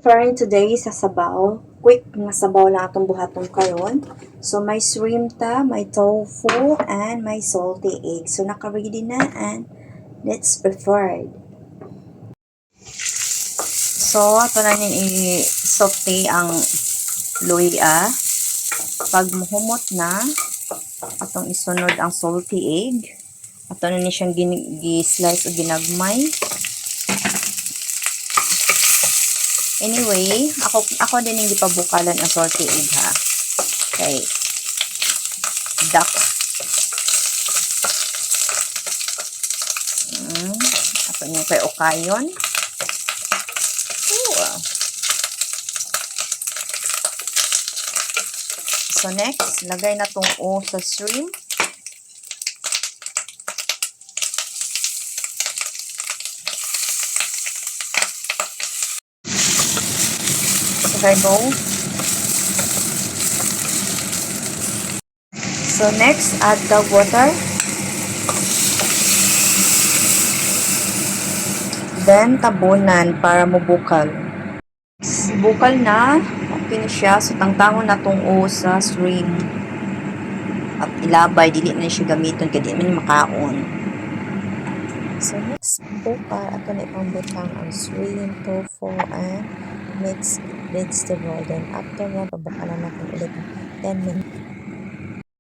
preparing today sa sabaw. Quick nga sabaw lang atong buhaton karon. So may shrimp ta, may tofu, and may salty egg. So naka-ready na and let's prepare. So ato na nin i-saute ang luya. Pag muhumot na, atong isunod ang salty egg. Ato na ni siyang gi-slice o ginagmay. Anyway, ako din yung gipabukalan ang salty egg ha. Okay. Duck. Ato niyo kay okayon. So next, lagay na tong o sa shrimp. Go. So next, add the water. Then tabunan para mabukal. Bukal na, okay na siya. So tangtangon na tong o sa shrimp. At ilabay, dili na siya gamiton kaya di man makaon. So next, bukal ato na ipambutang ang shrimp, tofu, and mixed vegetable. Then after nga, pabukalan natin ulit 10 minutes.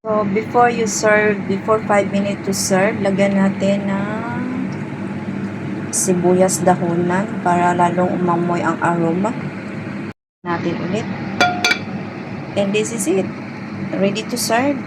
So before you serve, before 5 minutes to serve, lagyan natin ng sibuyas dahonan para lalong umamoy ang aroma natin ulit. And this is it. Ready to serve.